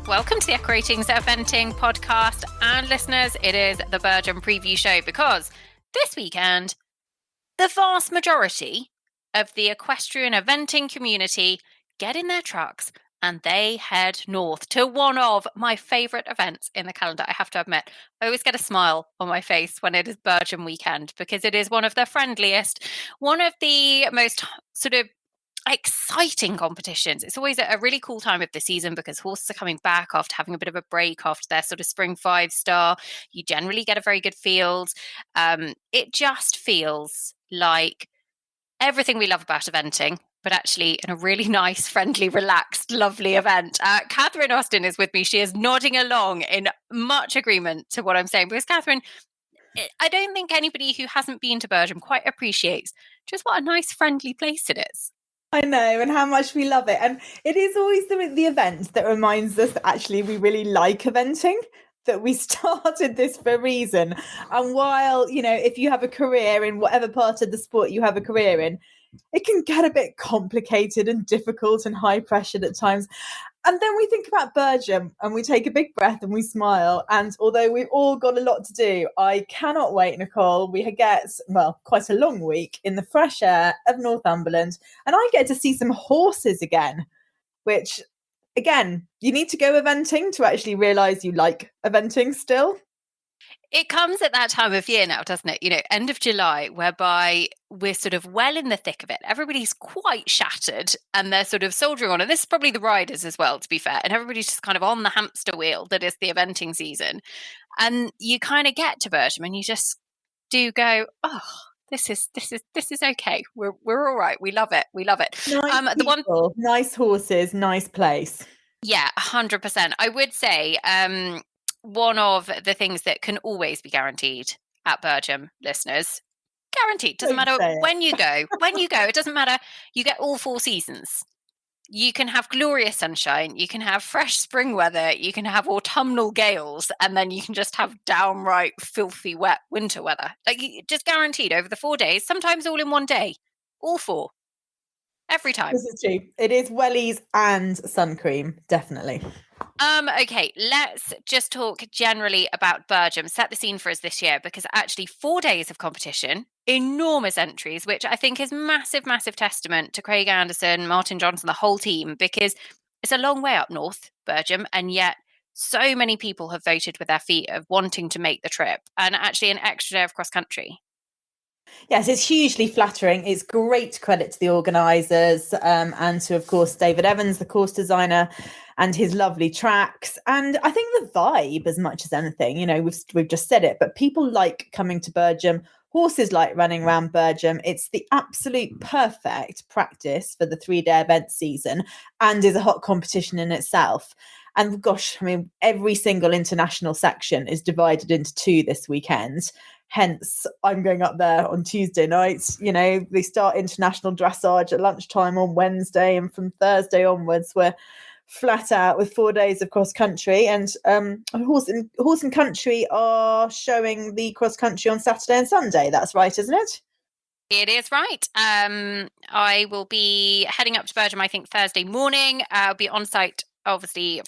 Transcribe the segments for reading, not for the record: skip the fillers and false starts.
Welcome to the Equating Eventing podcast, and listeners, it is the Burgham preview show because this weekend, the vast majority of the equestrian eventing community get in their trucks and they head north to one of my favourite events in the calendar. I have to admit, I always get a smile on my face when it is Burgham weekend because it is one of the friendliest, one of the most sort of exciting competitions. It's always a really cool time of the season because horses are coming back after having a bit of a break after their sort of spring 5-star. You generally get a very good field. It just feels like everything we love about eventing, but actually in a really nice, friendly, relaxed, lovely event. Catherine Austin is with me. She is nodding along in much agreement to what I'm saying because Catherine, I don't think anybody who hasn't been to Burgham quite appreciates just what a nice, friendly place it is. I know, and how much we love it. And it is always the event that reminds us that actually we really like eventing, that we started this for a reason. And while, if you have a career in whatever part of the sport you have a career in, it can get a bit complicated and difficult and high pressured at times. And then we think about Burgham and we take a big breath and we smile. And although we've all got a lot to do, I cannot wait, Nicole. We get, quite a long week in the fresh air of Northumberland. And I get to see some horses again, which, again, you need to go eventing to actually realise you like eventing still. It comes at that time of year now, doesn't it? End of July, whereby we're sort of well in the thick of it. Everybody's quite shattered and they're sort of soldiering on. And this is probably the riders as well, to be fair. And everybody's just kind of on the hamster wheel that is the eventing season. And you kind of get to Burgham and you just do go, oh, this is okay. We're all right. We love it. Nice nice horses, nice place. Yeah, 100%. I would say one of the things that can always be guaranteed at Burgham, listeners, guaranteed. Doesn't matter when you go. It doesn't matter. You get all 4 seasons. You can have glorious sunshine. You can have fresh spring weather. You can have autumnal gales, and then you can just have downright filthy wet winter weather. Just guaranteed over the 4 days. Sometimes all in one day. All 4. Every time. This is true. It is wellies and sun cream, definitely. Okay, let's just talk generally about Burgham. Set the scene for us this year because actually 4 days of competition, enormous entries, which I think is massive, massive testament to Craig Anderson, Martin Johnson, the whole team, because it's a long way up north, Burgham, and yet so many people have voted with their feet of wanting to make the trip and actually an extra day of cross country. Yes, it's hugely flattering. It's great credit to the organisers and to, of course, David Evans, the course designer, and his lovely tracks. And I think the vibe, as much as anything, we've just said it, but people like coming to Burgham. Horses like running around Burgham. It's the absolute perfect practice for the 3-day event season and is a hot competition in itself. And gosh, every single international section is divided into 2 this weekend. Hence, I'm going up there on Tuesday nights. They start international dressage at lunchtime on Wednesday, and from Thursday onwards, we're flat out with 4 days of cross country. And Horse and Country are showing the cross country on Saturday and Sunday. That's right, isn't it? It is right. I will be heading up to Burgham, I think, Thursday morning. I'll be on site, obviously,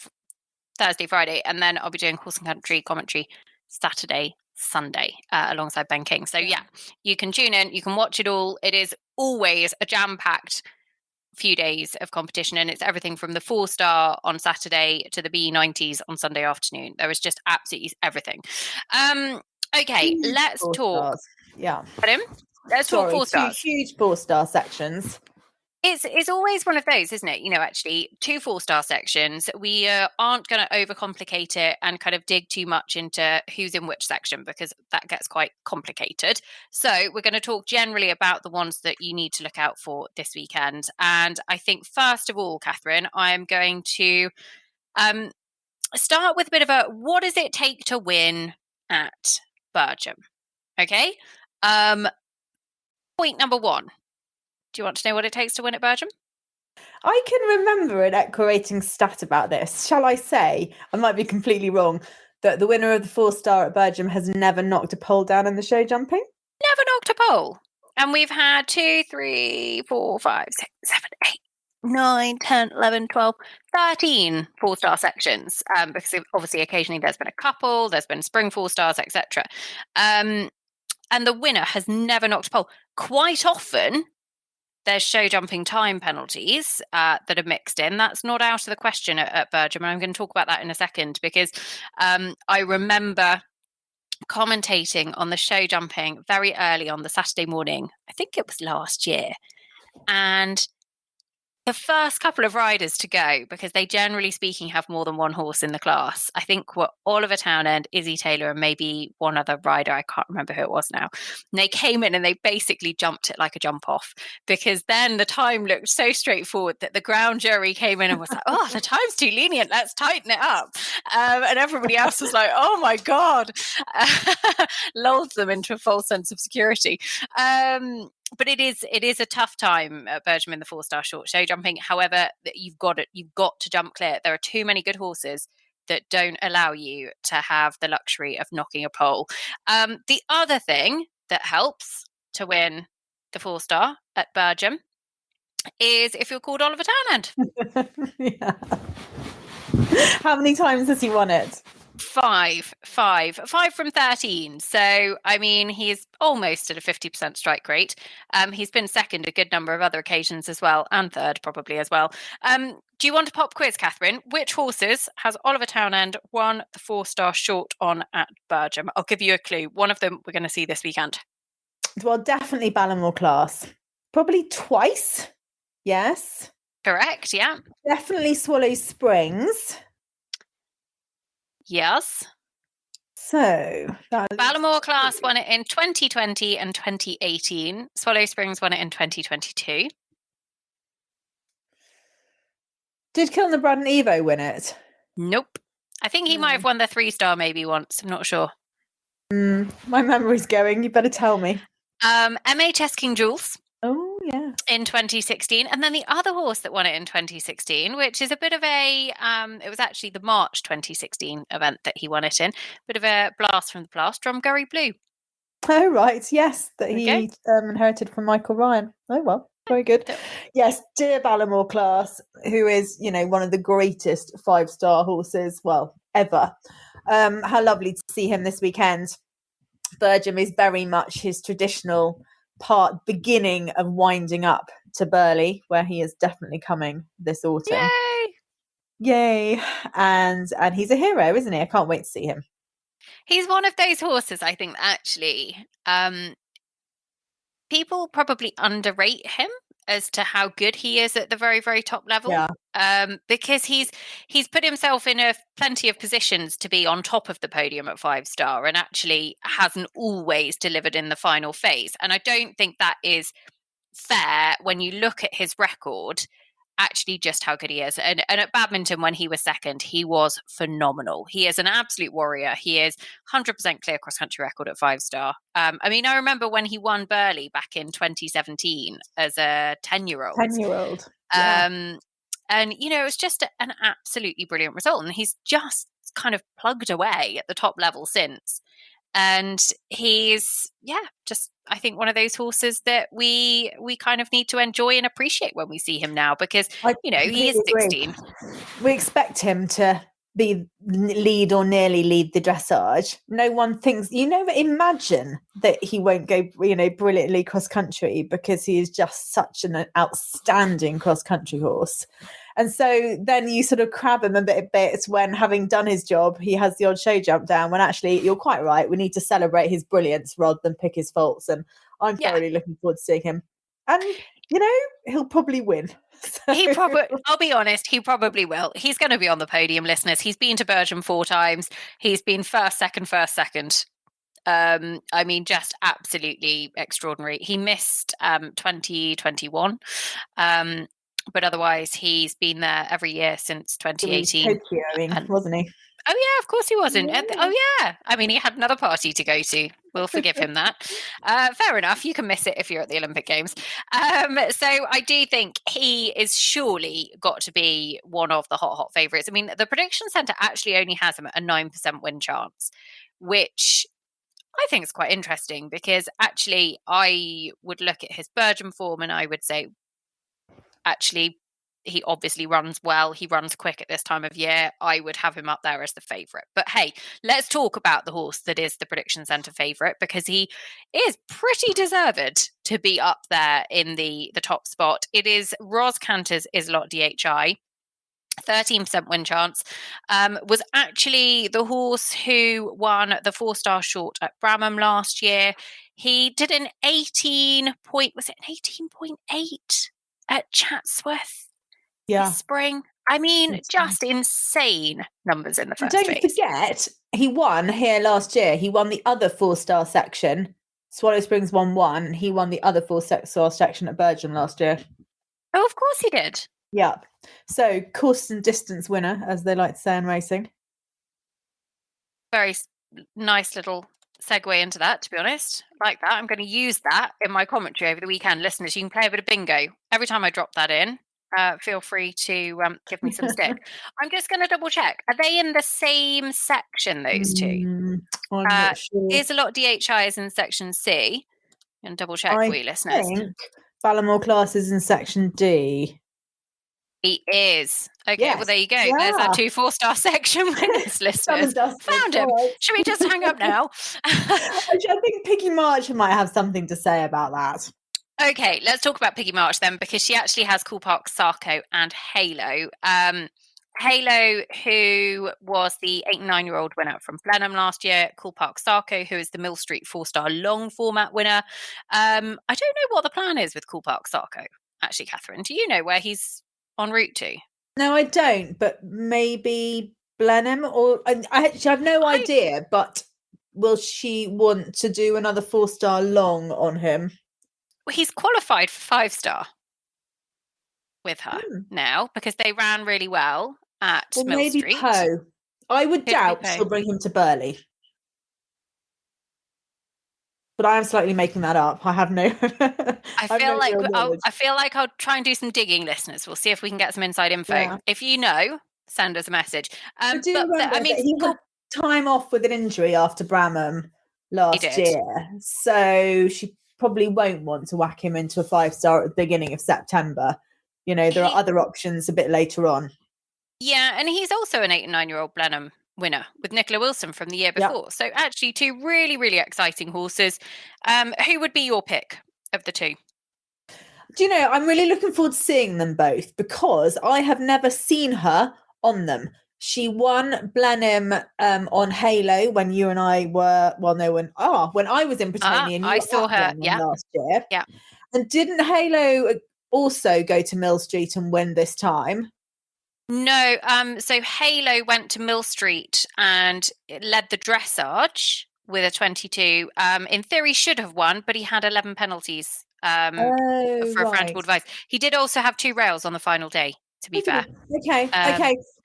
Thursday, Friday, and then I'll be doing Horse and Country commentary Saturday, Sunday alongside Ben King. So yeah, you can tune in, you can watch it all. It is always a jam-packed few days of competition, and it's everything from the 4-star on Saturday to the B90s on Sunday afternoon. There is just absolutely everything. Okay, let's talk. Yeah. Pardon? Let's talk 4-stars. 2 huge 4-star sections. It's always one of those, isn't it? Actually, 2 4-star sections. We aren't going to overcomplicate it and kind of dig too much into who's in which section because that gets quite complicated. So we're going to talk generally about the ones that you need to look out for this weekend. And I think, first of all, Catherine, I'm going to start with a bit of a what does it take to win at Burgham? Okay. Point number 1. Do you want to know what it takes to win at Burgham? I can remember an equating stat about this. Shall I say, I might be completely wrong, that the winner of the 4-star at Burgham has never knocked a pole down in the show jumping? Never knocked a pole. And we've had 2, 3, 4, 5, 6, 7, 8, 9, 10, 11, 12, 13 four-star sections, because obviously occasionally there's been a couple, there's been spring four-stars, etc. And the winner has never knocked a pole. Quite often, there's show jumping time penalties that are mixed in. That's not out of the question at Burgham, and I'm going to talk about that in a second, because I remember commentating on the show jumping very early on the Saturday morning. I think it was last year. And the first couple of riders to go, because they generally speaking have more than one horse in the class, I think were Oliver Townend, Izzy Taylor, and maybe one other rider. I can't remember who it was now. And they came in and they basically jumped it like a jump off, because then the time looked so straightforward that the ground jury came in and was like, oh, the time's too lenient, let's tighten it up. And everybody else was like, oh my God, lulled them into a false sense of security. But it is a tough time at Burgham in the four-star short show jumping. However, you've got to jump clear. There are too many good horses that don't allow you to have the luxury of knocking a pole. The other thing that helps to win the four-star at Burgham is if you're called Oliver Townend. Yeah. How many times has he won it? 5 from 13. So, I mean, he's almost at a 50% strike rate. He's been second a good number of other occasions as well, and third probably as well. Do you want a pop quiz, Catherine? Which horses has Oliver Townend won the four-star short on at Burgham? I'll give you a clue. One of them we're going to see this weekend. Well, definitely Ballamore Class. Probably twice. Yes. Correct, yeah. Definitely Swallow Springs. Yes. So Ballamore Class won it in 2020 and 2018. Swallow Springs won it in 2022. Did Kilnabrad and Evo win it? Nope. I think he might have won the 3-star maybe once. I'm not sure. My memory's going. You better tell me. MHS King Jules. Oh, yeah. In 2016. And then the other horse that won it in 2016, which is a bit of a, it was actually the March 2016 event that he won it in. Bit of a blast from the past, Drumgurry Blue. Oh, right. Yes, that he inherited from Michael Ryan. Oh, well. Very good. Yes, dear Ballamore Class, who is, one of the greatest 5-star horses, well, ever. How lovely to see him this weekend. Burgham is very much his traditional beginning of winding up to Burghley, where he is definitely coming this autumn. Yay! And he's a hero, isn't he? I can't wait to see him. He's one of those horses, I think, actually, people probably underrate him as to how good he is at the very, very top level. Yeah. Because he's put himself in plenty of positions to be on top of the podium at 5-star, and actually hasn't always delivered in the final phase. And I don't think that is fair when you look at his record, actually just how good he is. And at Badminton, when he was second, he was phenomenal. He is an absolute warrior. He is 100% clear cross-country record at 5-star. I mean, I remember when he won Burghley back in 2017 as a 10-year-old. 10-year-old. Yeah. And, it was just an absolutely brilliant result. And he's just kind of plugged away at the top level since. And he's, just, I think, one of those horses that we kind of need to enjoy and appreciate when we see him now, because, he is 16. We expect him to lead or nearly lead the dressage. No one thinks, imagine that he won't go, brilliantly cross country, because he is just such an outstanding cross country horse. And so then you sort of crab him a bit when, having done his job, he has the odd show jump down, when actually you're quite right. We need to celebrate his brilliance rather than pick his faults. And I'm thoroughly looking forward to seeing him. And, he'll probably win. So. I'll be honest, he probably will. He's going to be on the podium, listeners. He's been to Burgham 4 times. He's been first, second. I mean, just absolutely extraordinary. He missed 2021. But otherwise, he's been there every year since 2018. Tokyo, wasn't he? Oh, yeah, of course he wasn't. Yeah. Oh, yeah. I mean, he had another party to go to. We'll forgive him that. Fair enough. You can miss it if you're at the Olympic Games. So I do think he is surely got to be one of the hot favourites. I mean, the Prediction Centre actually only has him at a 9% win chance, which I think is quite interesting, because actually I would look at his Burgham form and I would say, actually, He obviously runs well. He runs quick at this time of year. I would have him up there as the favourite. But hey, let's talk about the horse that is the Prediction Centre favourite, because he is pretty deserved to be up there in the top spot. It is Ros Canter's Izilot DHI. 13% win chance, was actually the horse who won the 4-star short at Burgham last year. He did an 18.8 at Chatsworth this spring. I mean, just insane numbers in the first Don't race. forget, he won here last year. He won the other 4-star section. Swallow Springs won 1, and he won the other 4-star section at Burgham last year. Oh, of course he did. Yeah. So, course and distance winner, as they like to say in racing. Very nice little segue into that, to be honest. Like that. I'm going to use that in my commentary over the weekend. Listeners, you can play a bit of bingo. Every time I drop that in, feel free to give me some stick. I'm just going to double check. Are they in the same section, those two? I'm not sure. Izilot DHI is in section C. And double check for you, listeners. I think Ballamore Class is in section D. He is. Okay, yes. Well, there you go. Yeah. There's our 2 4-star section winners, listeners. Found him. Right. Should we just hang up now? I think Piggy March might have something to say about that. Okay, let's talk about Piggy March then, because she actually has Cool Park, Sarko and Halo. Halo, who was the 8 and 9-year-old winner from Blenheim last year. Cool Park, Sarko, who is the Mill Street 4-star long format winner. I don't know what the plan is with Cool Park, Sarko, actually, Catherine. Do you know where he's en route to? No, I don't, but maybe Blenheim, or I actually have no idea, but will she want to do another 4-star long on him? Well, he's qualified for 5-star with her now, because they ran really well at Mill maybe Street. Poe. I would doubt she'll bring him to Burley. But I am slightly making that up. I have no. I feel like I'll try and do some digging, listeners. We'll see if we can get some inside info. Yeah. If you know, send us a message. He had time off with an injury after Bramham last year, so she probably won't want to whack him into a 5-star at the beginning of September. You know, there are other options a bit later on. Yeah, and he's also an 8 and 9-year-old Blenheim winner with Nicola Wilson from the year before. Yep. So actually 2 really, really exciting horses. Who would be your pick of the 2? Do you know, I'm really looking forward to seeing them both, because I have never seen her on them. She won Blenheim on Halo when you and I were, when I was in Britannia and you I saw her last year. Yeah. And didn't Halo also go to Mill Street and win this time? No, so Halo went to Mill Street and led the dressage with a 22. In theory, should have won, but he had 11 penalties for a friend called Vice. He did also have 2 rails on the final day, to be fair. Okay.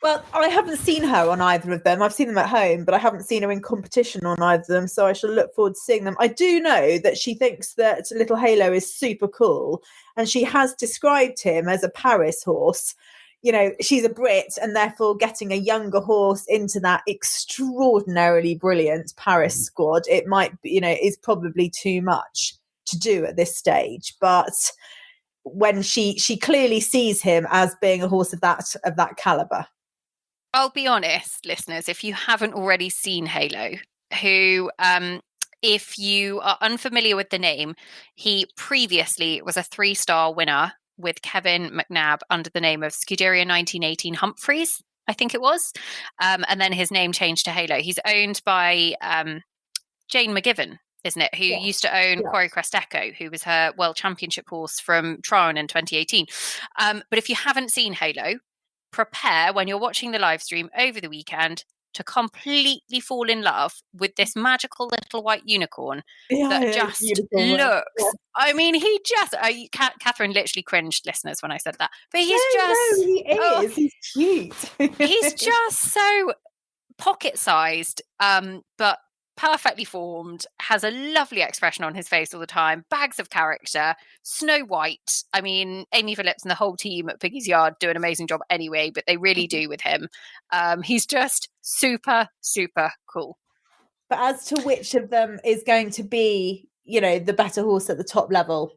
Well, I haven't seen her on either of them. I've seen them at home, but I haven't seen her in competition on either of them, so I shall look forward to seeing them. I do know that she thinks that Little Halo is super cool, and she has described him as a Paris horse. You know, she's a Brit, and therefore getting a younger horse into that extraordinarily brilliant Paris squad, it might be, is probably too much to do at this stage. But when she clearly sees him as being a horse of that caliber. I'll be honest, listeners, if you haven't already seen Halo, who, if you are unfamiliar with the name, he previously was a 3-star winner with Kevin McNabb under the name of Scuderia 1918 Humphreys, I think it was. And then his name changed to Halo. He's owned by Jane McGiven, isn't it? Who used to own Quarry Crest Echo, who was her World Championship horse from Tryon in 2018. But if you haven't seen Halo, prepare when you're watching the live stream over the weekend to completely fall in love with this magical little white unicorn that just looks. Yeah. I mean, he just. Catherine literally cringed, listeners, when I said that. But he's he is. He's cute. He's just so pocket-sized, but perfectly formed, has a lovely expression on his face all the time, bags of character, Snow White. I mean, Amy Phillips and the whole team at Piggy's Yard do an amazing job anyway, but they really do with him. He's just super, super cool. But as to which of them is going to be, the better horse at the top level,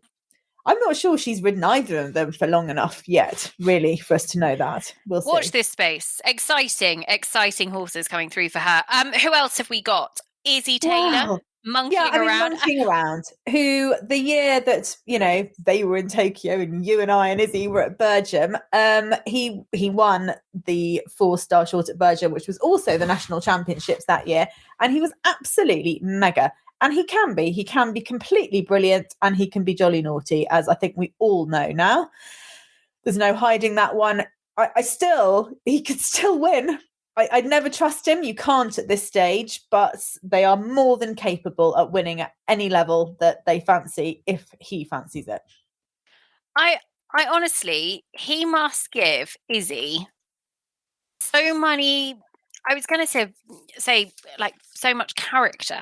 I'm not sure she's ridden either of them for long enough yet, really, for us to know that. We'll see. Watch this space. Exciting horses coming through for her. Who else have we got? Izzy Taylor. Wow. Monkeying around. Monkeying around, who the year that, they were in Tokyo and you and I and Izzy were at Burgham, he won the 4-star short at Burgham, which was also the national championships that year. And he was absolutely mega. And he can be completely brilliant, and he can be jolly naughty, as I think we all know now. There's no hiding that one. He could still win. I'd never trust him. You can't at this stage, but they are more than capable at winning at any level that they fancy if he fancies it. I honestly, he must give Izzy so many, I was going to say like so much character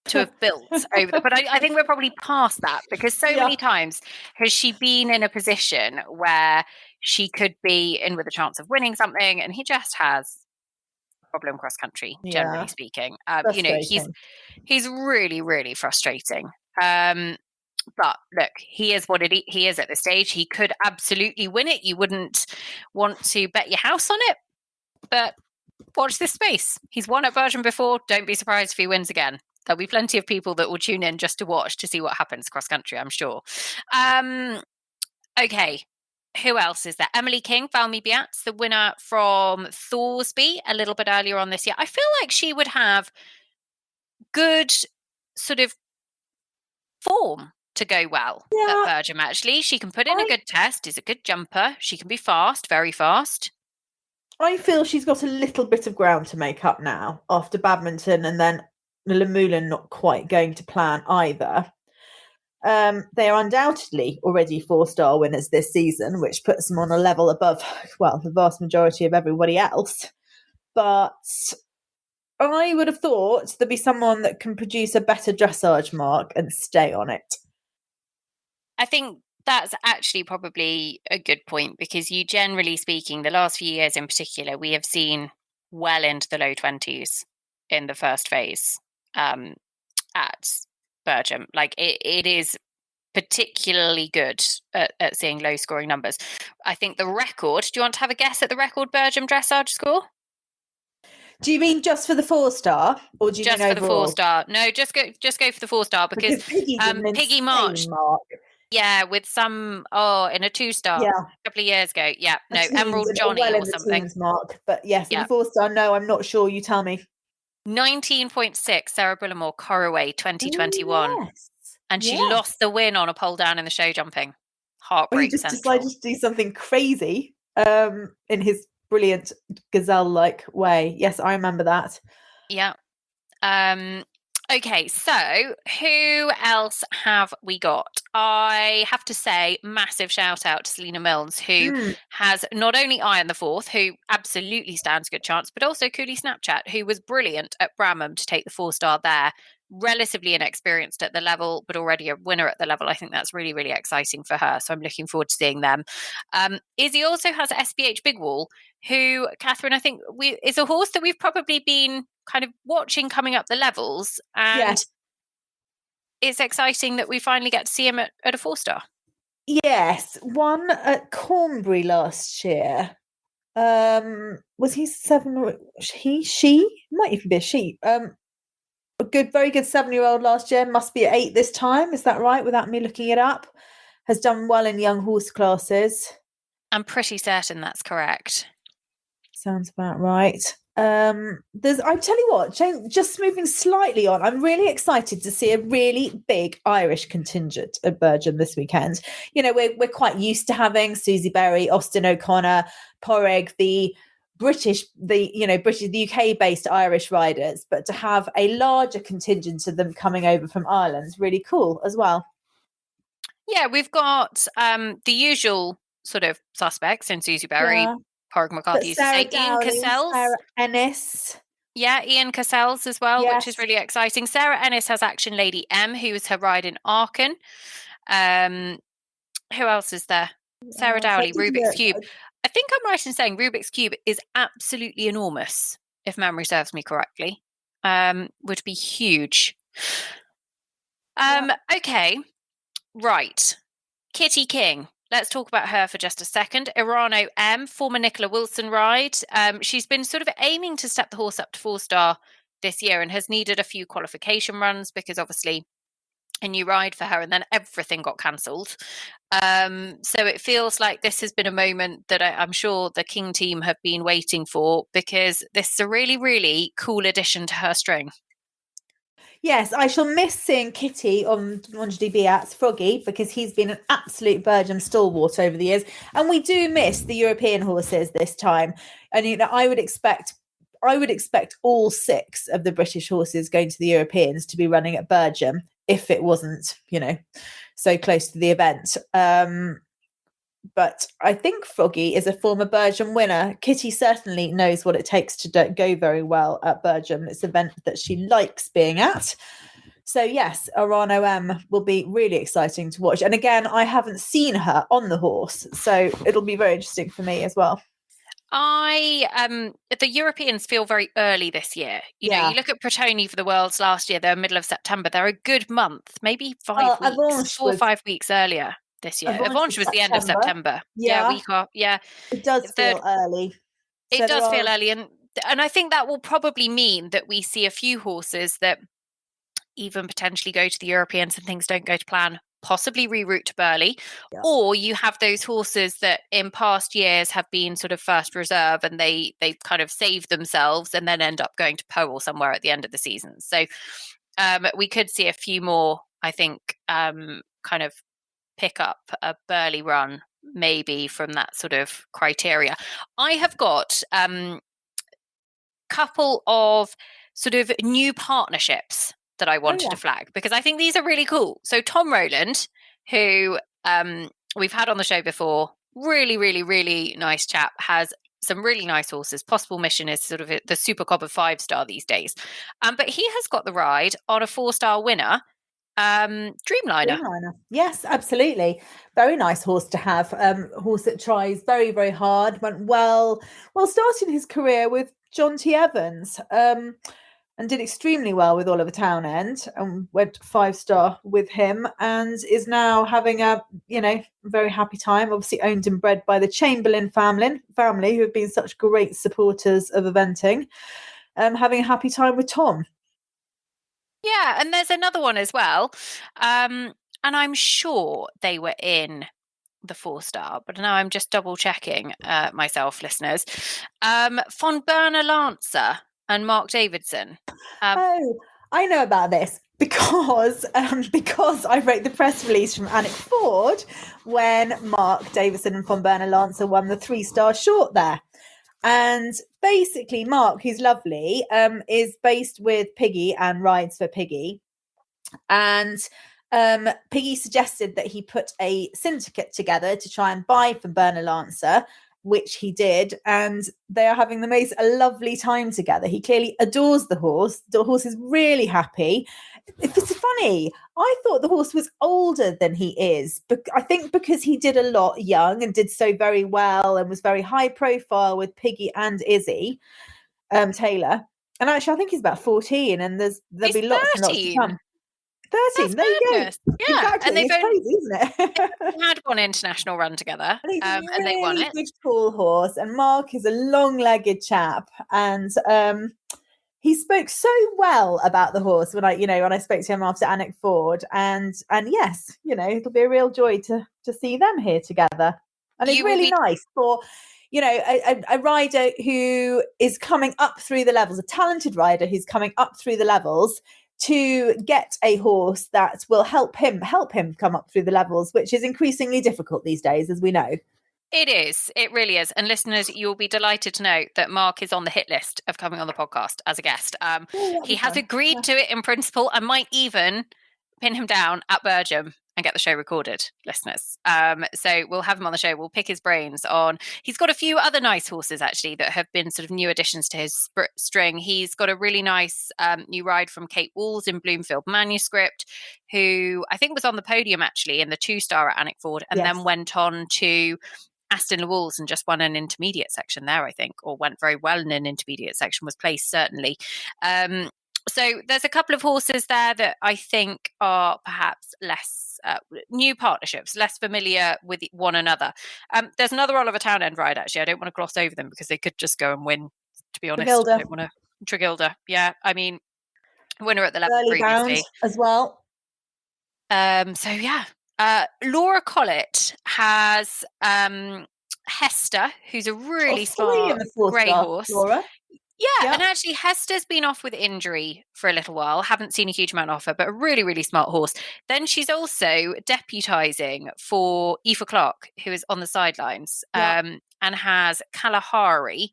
to have built over, but I think we're probably past that, because so many times has she been in a position where she could be in with a chance of winning something, and he just has problem cross country, generally speaking. He's really, really frustrating. But look, he is what he is at this stage. He could absolutely win it. You wouldn't want to bet your house on it, but watch this space. He's won at Burgham before. Don't be surprised if he wins again. There'll be plenty of people that will tune in just to watch to see what happens cross country, I'm sure. Okay. Who else is there? Emily King, Valmy Biatz, the winner from Thorsby a little bit earlier on this year. I feel like she would have good sort of form to go well at Burgham, actually. She can put in a good test, is a good jumper. She can be fast, very fast. I feel she's got a little bit of ground to make up now after badminton, and then Le Moulin not quite going to plan either. They are undoubtedly already 4-star winners this season, which puts them on a level above, well, the vast majority of everybody else. But I would have thought there'd be someone that can produce a better dressage mark and stay on it. I think that's actually probably a good point, because you, generally speaking, the last few years in particular, we have seen well into the low 20s in the first phase at Burgham. Like it is particularly good at seeing low scoring numbers. I think the record, do you want to have a guess at the record Burgham dressage score? Do you mean just for the 4-star, or do you just mean for overall? The 4-star? No, just go for the 4-star, because Piggy marched. Yeah, with some in a 2-star a couple of years ago. Yeah, no, Emerald Johnny or something. Mark, but yes, the 4-star. No, I'm not sure. You tell me. 19.6, Sarah Bullimore, Corraway, 2021. Yes. And she lost the win on a pole down in the show jumping. Heartbreak he just central. decided to do something crazy in his brilliant gazelle-like way. Yes, I remember that. Yeah. Okay, so who else have we got? I have to say, massive shout out to Selena Milnes, who has not only Iron the Fourth, who absolutely stands a good chance, but also Cooley Snapchat, who was brilliant at Bramham to take the 4-star there. Relatively inexperienced at the level, but already a winner at the level. I think that's really, really exciting for her. So I'm looking forward to seeing them. Izzy also has SBH Big Wall, who, Catherine, I think is a horse that we've probably been kind of watching coming up the levels. And it's exciting that we finally get to see him at a 4-star. Yes, won at Cornbury last year. Was he 7 or she? Might even be a she. Very good 7-year-old last year. Must be at 8 this time. Is that right? Without me looking it up, has done well in young horse classes. I'm pretty certain that's correct. Sounds about right. I tell you what, Jane, just moving slightly on, I'm really excited to see a really big Irish contingent at Burgham this weekend. You know, we're quite used to having Susie Berry, Austin O'Connor, Porrig, the UK based Irish riders, but to have a larger contingent of them coming over from Ireland is really cool as well. Yeah, we've got the usual sort of suspects in Susie Berry, Porrig McCarthy used to say, Ian Cassels. Sarah Ennis. Yeah, Ian Cassels as well, which is really exciting. Sarah Ennis has Action Lady M, who is her ride in Aachen. Who else is there? Sarah Dowley, Rubik's Cube. I think I'm right in saying Rubik's Cube is absolutely enormous, if memory serves me correctly. Would be huge. Okay, right. Kitty King. Let's talk about her for just a second. Irano M, former Nicola Wilson ride. She's been sort of aiming to step the horse up to 4-star this year and has needed a few qualification runs because obviously a new ride for her and then everything got cancelled. So it feels like this has been a moment that I'm sure the King team have been waiting for, because this is a really, really cool addition to her string. Yes, I shall miss seeing Kitty on Monjadi Biat's Froggy, because he's been an absolute Burgham stalwart over the years. And we do miss the European horses this time. And I would expect all 6 of the British horses going to the Europeans to be running at Burgham if it wasn't, so close to the event. But I think Froggy is a former Burgham winner. Kitty certainly knows what it takes to go very well at Burgham. It's an event that she likes being at. So yes, Arano M will be really exciting to watch. And again, I haven't seen her on the horse, so it'll be very interesting for me as well. The Europeans feel very early this year. You know, you look at Protoni for the Worlds last year, they're middle of September. They're a good month, maybe 5 weeks, 4 or 5 weeks earlier this year. Avanche was the end of September. Yeah, week off. Yeah. It does feel early. It does feel early. And I think that will probably mean that we see a few horses that even potentially go to the Europeans and things don't go to plan, possibly reroute to Burghley, or you have those horses that in past years have been sort of first reserve and they've kind of saved themselves and then end up going to Poe or somewhere at the end of the season. So we could see a few more, I think, kind of pick up a Burghley run maybe from that sort of criteria. I have got a couple of sort of new partnerships that I wanted to flag, because I think these are really cool. So Tom Rowland, who we've had on the show before, really, really, really nice chap, has some really nice horses. Possible Mission is sort of the super cob of 5-star these days. But he has got the ride on a 4-star winner, Dreamliner. Yes, absolutely. Very nice horse to have. Horse that tries very, very hard. Went well starting his career with John T. Evans. And did extremely well with Oliver Townend, and went 5-star with him, and is now having a very happy time. Obviously owned and bred by the Chamberlain family who have been such great supporters of eventing. Having a happy time with Tom. Yeah, and there's another one as well, and I'm sure they were in the 4-star, but now I'm just double checking myself, listeners. Von Berner Lancer and Mark Davidson. I know about this because I wrote the press release from Alnwick Ford when Mark Davidson and Von Berner Lancer won the 3-star short there. And basically, Mark, who's lovely, is based with Piggy and rides for Piggy. And Piggy suggested that he put a syndicate together to try and buy Von Berner Lancer, which he did, and they are having the most lovely time together. He clearly adores the horse. The horse is really happy. It's funny. I thought the horse was older than he is, but I think because he did a lot young and did so very well and was very high profile with Piggy and Izzy Taylor. And actually, I think he's about 14, and there'll be lots and lots to come. 13. There you go. Yeah, exactly. And they've crazy, isn't it? They had one international run together, and they won it. Good, tall horse, and Mark is a long-legged chap, and he spoke so well about the horse when I spoke to him after Alnwick Ford, and yes, it'll be a real joy to see them here together, and it's really nice for a rider who is coming up through the levels, a talented rider who's coming up through the levels, to get a horse that will help him come up through the levels, which is increasingly difficult these days, as we know. It is. It really is. And listeners, you'll be delighted to know that Mark is on the hit list of coming on the podcast as a guest. He has agreed to it in principle. I might even pin him down at Burgham and get the show recorded, listeners. So we'll have him on the show. We'll pick his brains on. He's got a few other nice horses, actually, that have been sort of new additions to his string. He's got a really nice new ride from Kate Walls in Bloomfield Manuscript, who I think was on the podium, actually, in the 2-star at Alnwick Ford, and then went on to Aston Walls and just won an intermediate section there, I think, or went very well in an intermediate section, was placed, certainly. So there's a couple of horses there that I think are perhaps less new partnerships, less familiar with one another. There's another Oliver Townend ride, actually. I don't want to gloss over them because they could just go and win, to be honest. I Tregilder. don't want to. Tregilder, yeah. I mean, winner at the level Early bound previously. as well. So, yeah. Laura Collett has Hester, who's a really smart grey horse. Laura. Yeah, and actually Hester's been off with injury for a little while. Haven't seen a huge amount of her, but a really, really smart horse. Then she's also deputising for Aoife Clark, who is on the sidelines, and has Kalahari.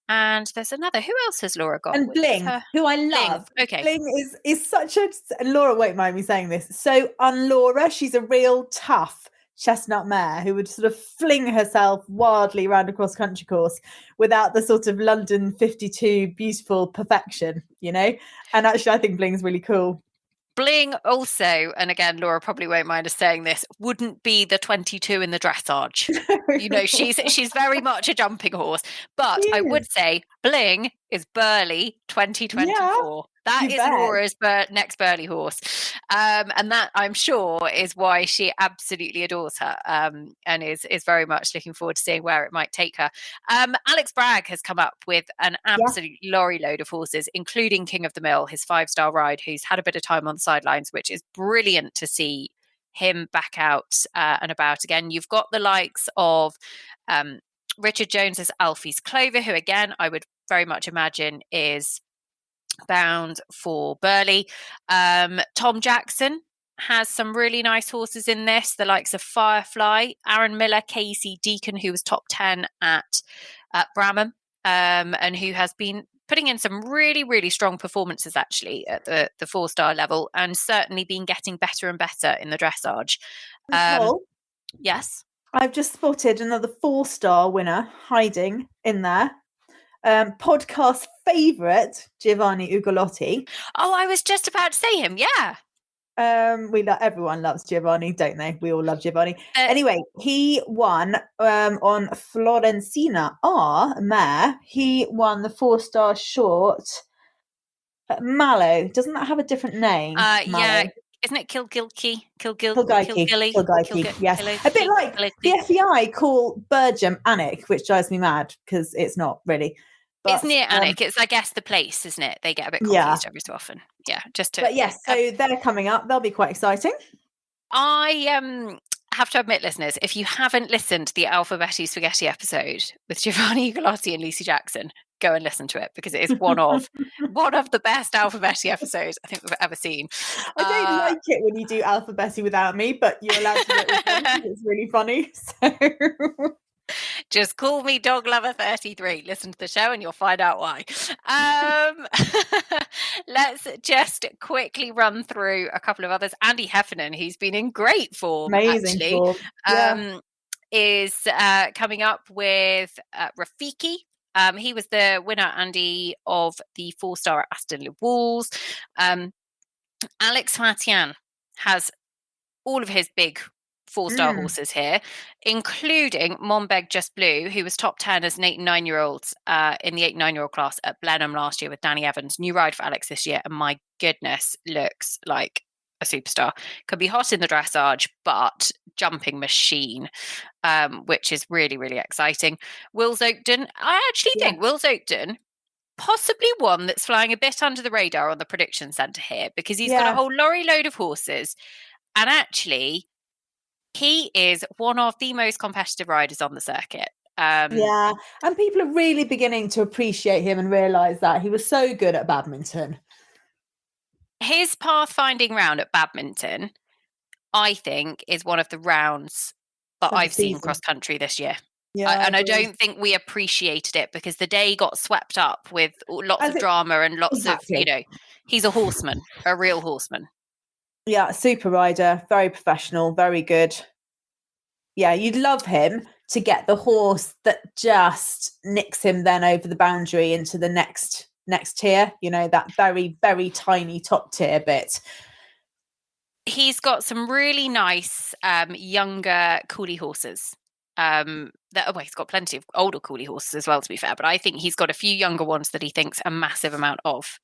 And there's another. Who else has Laura got? And Bling, who I love. Bling. Okay. Bling is such a... Laura won't mind me saying this. So Laura, she's a real tough chestnut mare who would sort of fling herself wildly around a cross-country course without the sort of London 52 beautiful perfection, you know? And actually, I think Bling's really cool. Bling also, and again, Laura probably won't mind us saying this, wouldn't be the 22 in the dressage. You know, she's very much a jumping horse. But I would say Bling is Burley 2024. Yeah, that is Laura's next Burley horse. And that, I'm sure, is why she absolutely adores her and is very much looking forward to seeing where it might take her. Alex Bragg has come up with an absolute lorry load of horses, including King of the Mill, his 5-star ride, who's had a bit of time on the sidelines, which is brilliant to see him back out and about again. You've got the likes of Richard Jones's Alfie's Clover, who again I would very much imagine is bound for Burley. Tom Jackson has some really nice horses in this, the likes of Firefly, Aaron Miller, Casey Deacon, who was top 10 at Burgham, and who has been putting in some really, really strong performances actually at the 4-star level, and certainly been getting better and better in the dressage. Nicole, yes? I've just spotted another 4-star winner hiding in there. Podcast favourite, Giovanni Ugolotti. Oh, I was just about to say him, yeah. Everyone loves Giovanni, don't they? We all love Giovanni. Anyway, he won on Florencina R mare. He won the 4-star short. Mallow, doesn't that have a different name? Yeah, isn't it Kilgilky? Kilgilky, yes. A bit like the FEI call Burgham Annick, which drives me mad because it's not really. But, it's near Annick. It's, I guess, the place, isn't it? They get a bit confused every so often. Yeah, just to. But yes, so they're coming up. They'll be quite exciting. I have to admit, listeners, if you haven't listened to the Alphabetti Spaghetti episode with Giovanni Ugolotti and Lucy Jackson, go and listen to it because it is one of the best Alphabetti episodes I think we've ever seen. I don't like it when you do Alphabetti without me, but you're allowed to do it with me. It's really funny. So. Just call me Dog Lover 33. Listen to the show and you'll find out why. Let's just quickly run through a couple of others. Andy Heffernan, who's been in great form, amazing form. Is coming up with Rafiki. He was the winner, Andy, of the 4-star at Aston Le Walls. Alex Matian has all of his big 4-star horses here, including Monbeg Just Blue, who was top 10 as an 8 and 9-year-old in the 8 and 9-year-old class at Blenheim last year with Danny Evans. New ride for Alex this year, and my goodness, looks like a superstar. Could be hot in the dressage, but jumping machine, which is really, really exciting. Wills Oakton, I actually think Wills Oakton, possibly one that's flying a bit under the radar on the prediction centre here, because he's got a whole lorry load of horses, and actually he is one of the most competitive riders on the circuit. And people are really beginning to appreciate him and realise that he was so good at badminton. His pathfinding round at badminton, I think, is one of the rounds that I've seen cross country this year. Yeah, I don't think we appreciated it because the day got swept up with lots of drama and lots of, he's a horseman, a real horseman. Yeah, super rider, very professional, very good. Yeah, you'd love him to get the horse that just nicks him then over the boundary into the next tier, that very, very tiny top tier bit. He's got some really nice younger coolie horses. He's got plenty of older coolie horses as well, to be fair, but I think he's got a few younger ones that he thinks a massive amount of.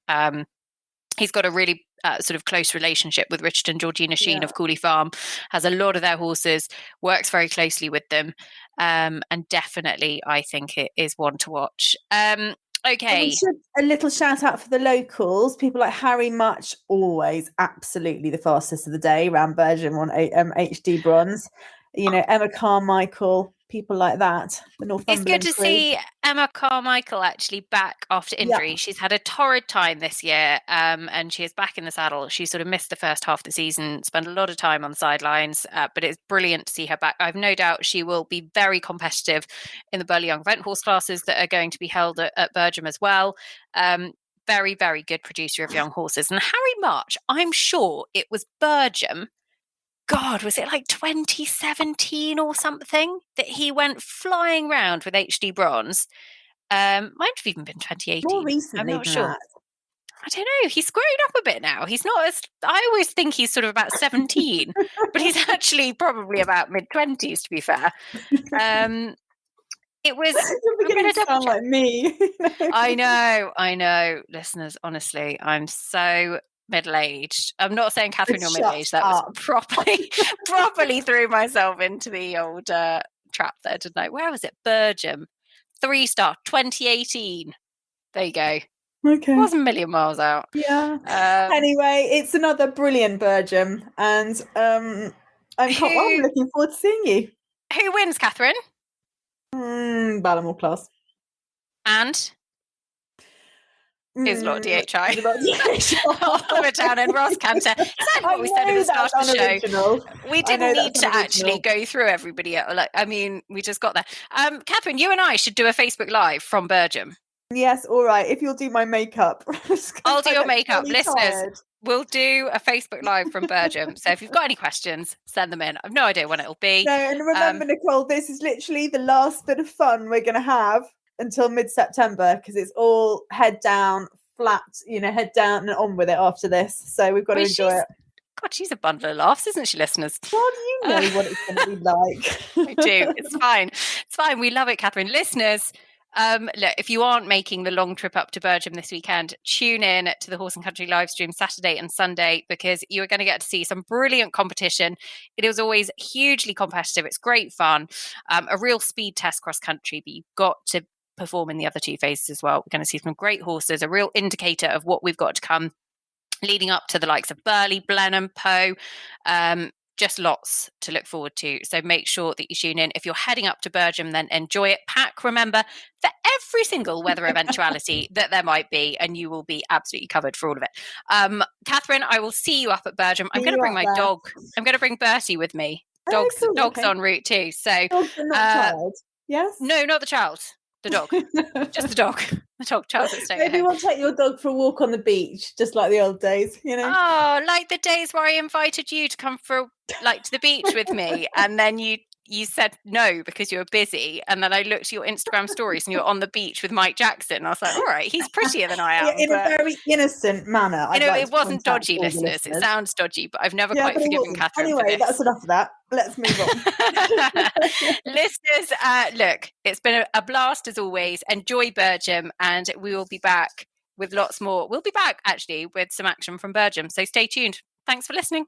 He's got a really sort of close relationship with Richard and Georgina Sheen of Yeah. Cooley Farm, has a lot of their horses, works very closely with them. And definitely, I think it is one to watch. And we Okay. should a little shout out for the locals. People like Harry Much, always absolutely the fastest of the day around Burgham on HD bronze. You know, Emma Carmichael, people like that. The It's Northumberland good to crew. see Emma Carmichael actually back after injury. Yeah. She's had a torrid time this year, and she is back in the saddle. She sort of missed the first half of the season, spent a lot of time on the sidelines, but it's brilliant to see her back. I've no doubt she will be very competitive in the Burley Young Event horse classes that are going to be held at Burgham as well. Very, very good producer of young horses. And Harry March, I'm sure it was Burgham. God, was it like 2017 or something that he went flying round with HD bronze? Might have even been 2018. More recently I'm not than sure. that. I don't know. He's grown up a bit now. He's not as. I always think he's sort of about 17, but he's actually probably about mid-20s, to be fair. It was. You're beginning to sound like me. I know. Listeners, honestly, I'm so middle-aged. I'm not saying, Catherine, you're middle-aged. That was properly threw myself into the old trap there, didn't I? Where was it? Burgham. 3-star, 2018. There you go. Okay. It wasn't a million miles out. Yeah. Anyway, it's another brilliant Burgham, and I'm looking forward to seeing you. Who wins, Catherine? Ballamore class. And Izilot DHI. Izilot Oliver Town and Ross Canter. Exactly what we said at the start of the show. We didn't need to actually go through everybody. We just got there. Catherine, you and I should do a Facebook Live from Burgham. Yes, all right. If you'll do my makeup. I'll do your makeup. Listeners, we'll do a Facebook Live from Burgham. So if you've got any questions, send them in. I've no idea when it'll be. No, and remember, Nicole, this is literally the last bit of fun we're going to have until mid-September, because it's all head down, flat, head down and on with it after this. So we've got to enjoy it. God, she's a bundle of laughs, isn't she, listeners? Well, you know what it's going to be like. I do. It's fine. It's fine. We love it, Catherine. Listeners, look, if you aren't making the long trip up to Burgham this weekend, tune in to the Horse and Country live stream Saturday and Sunday, because you are going to get to see some brilliant competition. It is always hugely competitive. It's great fun. A real speed test cross country, but you've got to perform in the other two phases as well. We're going to see some great horses, a real indicator of what we've got to come leading up to the likes of Burley, Blenheim, Poe. Just lots to look forward to. So make sure that you tune in. If you're heading up to Burgham, then enjoy it. Pack, remember, for every single weather eventuality that there might be, and you will be absolutely covered for all of it. Catherine, I will see you up at Burgham. I'm going to bring my dog. I'm going to bring Bertie with me. Dog's en route too. So dogs are not child. Yes? No, not the child. The dog. Just the dog. The dog. Child's at staying. Maybe we'll take your dog for a walk on the beach, just like the old days, Oh, like the days where I invited you to come to the beach with me, and then you said no because you were busy, and then I looked at your Instagram stories and you were on the beach with Mike Jackson. I was like, all right, he's prettier than I am. In a very innocent manner. It wasn't dodgy, listeners. It sounds dodgy, but I've never quite forgiven Catherine. Anyway, that's enough of that. Let's move on. Listeners, look, it's been a blast as always. Enjoy Burgham, and we will be back with lots more. We'll be back actually with some action from Burgham. So stay tuned. Thanks for listening.